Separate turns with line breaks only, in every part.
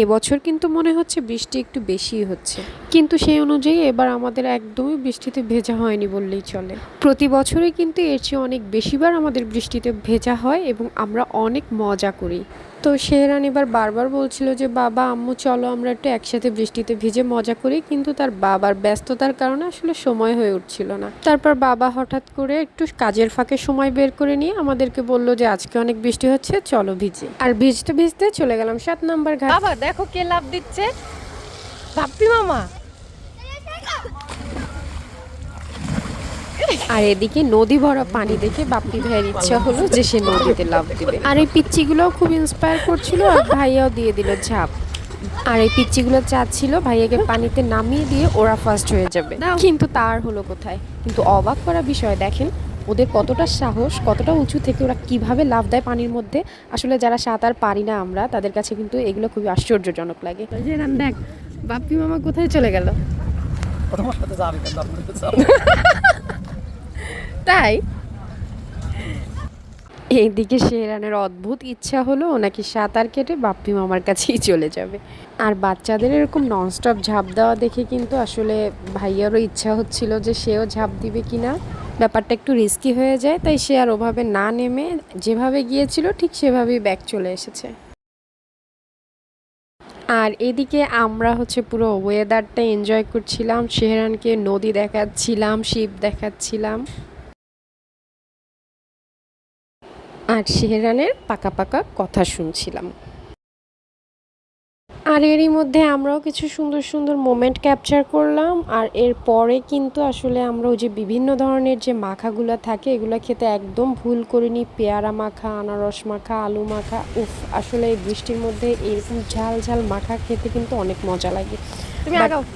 এবছর কিন্তু মনে হচ্ছে বৃষ্টি একটু বেশিই হচ্ছে, কিন্তু সেই অনুযায়ী এবার আমাদের একদমই বৃষ্টিতে ভেজা হয়নি বললেই চলে। প্রতি বছরই কিন্তু এর চেয়ে অনেক বেশিবার আমাদের বৃষ্টিতে ভেজা হয় এবং আমরা অনেক মজা করি। তো শেহরান এবার বারবার বলছিল যে বাবা আম্মু চলো আমরা একটু একসাথে বৃষ্টিতে ভিজে মজা করি, কিন্তু তার বাবার ব্যস্ততার কারণে আসলে সময় হয়ে উঠছিল না। তারপর বাবা হঠাৎ করে একটু কাজের ফাঁকে সময় বের করে নিয়ে আমাদেরকে বলল যে আজকে অনেক বৃষ্টি হচ্ছে, চলো ভিজে। আর ভিজতে ভিজতে চলে গেলাম 7 নম্বর ঘাট।
বাবা দেখো কে লাভ দিচ্ছে, বাপ্পি মামা।
আর এদিকে নদী ভরা পানি দেখে বাপ্পি ভাইয়ের ইচ্ছা হলো যে সে নদীতে লাফ দিবে। আর এই পিচ্চিগুলোও খুব ইন্সপায়ার করছিল, আর ভাইয়াও দিয়ে দিল ঝাঁপ। আর এই পিচ্চিগুলো চাচ্ছিল ভাইয়াকে পানিতে নামিয়ে দিয়ে ওরা ফার্স্ট হয়ে যাবে, কিন্তু তার হলো কোথায়। কিন্তু অবাক করা বিষয় দেখেন ওদের কতটা সাহস, কতটা উঁচু থেকে ওরা কিভাবে লাফ দেয় পানির মধ্যে। আসলে যারা সাঁতার পারি না আমরা, তাদের কাছে কিন্তু এগুলো খুবই আশ্চর্যজনক লাগে।
দেখ বাপ্পি মামা কোথায় চলে গেল, তাই
এইদিকে শেহরানের অদ্ভুত ইচ্ছা হলো নাকি সাঁতার কেটে বাপ্পি মামার কাছেই চলে যাবে। আর বাচ্চাদের এরকম ননস্টপ ঝাঁপ দেওয়া দেখে কিন্তু আসলে ভাইয়ারও ইচ্ছা হচ্ছিল যে সেও ঝাঁপ দিবে কিনা। ব্যাপারটা একটু রিস্কি হয়ে যায়, তাই সে আর ওভাবে না নেমে যেভাবে গিয়েছিল ঠিক সেভাবেই ব্যাক চলে এসেছে। আর এদিকে আমরা হচ্ছে পুরো ওয়েদারটা এনজয় করছিলাম, শেহরানকে নদী দেখাচ্ছিলাম, শিপ দেখাচ্ছিলাম, আর শেহরানের পাকা পাকা কথা শুনছিলাম। আর এরই মধ্যে আমরাও কিছু সুন্দর সুন্দর মোমেন্ট ক্যাপচার করলাম। আর এরপরে কিন্তু আসলে আমরা ওই যে বিভিন্ন ধরনের যে মাখাগুলো থাকে এগুলো খেতে একদম ভুল করিনি। পেয়ারা মাখা, আনারস মাখা, আলু মাখা, উফ আসলে এই বৃষ্টির মধ্যে এরকম ঝাল ঝাল মাখা খেতে কিন্তু অনেক মজা লাগে।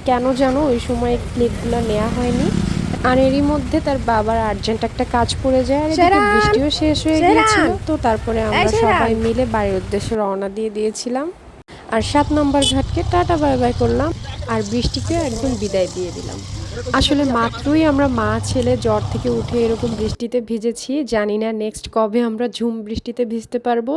কেন জানো ওই সময় ক্লিপগুলো নেওয়া হয়নি। আর এরই মধ্যে তার বাবার আর্জেন্ট একটা কাজ পড়ে যায়, আর এদিকে বৃষ্টিও শেষ হয়ে গিয়েছিল। তো তারপরে আমরা সবাই মিলে বাড়ির উদ্দেশ্যে রওনা দিয়ে দিয়েছিলাম। আর 7 নম্বর ঘাটকে টাটা বাই বাই করলাম, আর বৃষ্টিকে একদম বিদায় দিয়ে দিলাম। আসলে মাত্রই আমরা মা ছেলে জ্বর থেকে উঠে এরকম বৃষ্টিতে ভিজেছি, জানি না নেক্সট কবে আমরা ঝুম বৃষ্টিতে ভিজতে পারবো।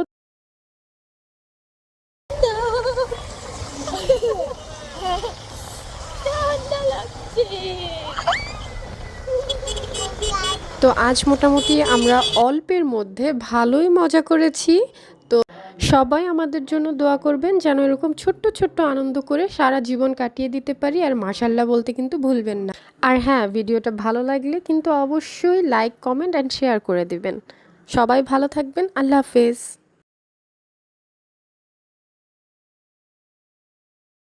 তো আজ মোটামুটি আমরা অল্পের মধ্যে ভালোই মজা করেছি। তো সবাই আমাদের জন্য দোয়া করবেন যেন এরকম ছোট্ট ছোট্ট আনন্দ করে সারা জীবন কাটিয়ে দিতে পারি। আর মাশাল্লাহ বলতে কিন্তু ভুলবেন না। আর হ্যাঁ, ভিডিওটা ভালো লাগলে কিন্তু অবশ্যই লাইক, কমেন্ট অ্যান্ড শেয়ার করে দিবেন। সবাই ভালো থাকবেন। আল্লাহ হাফেজ।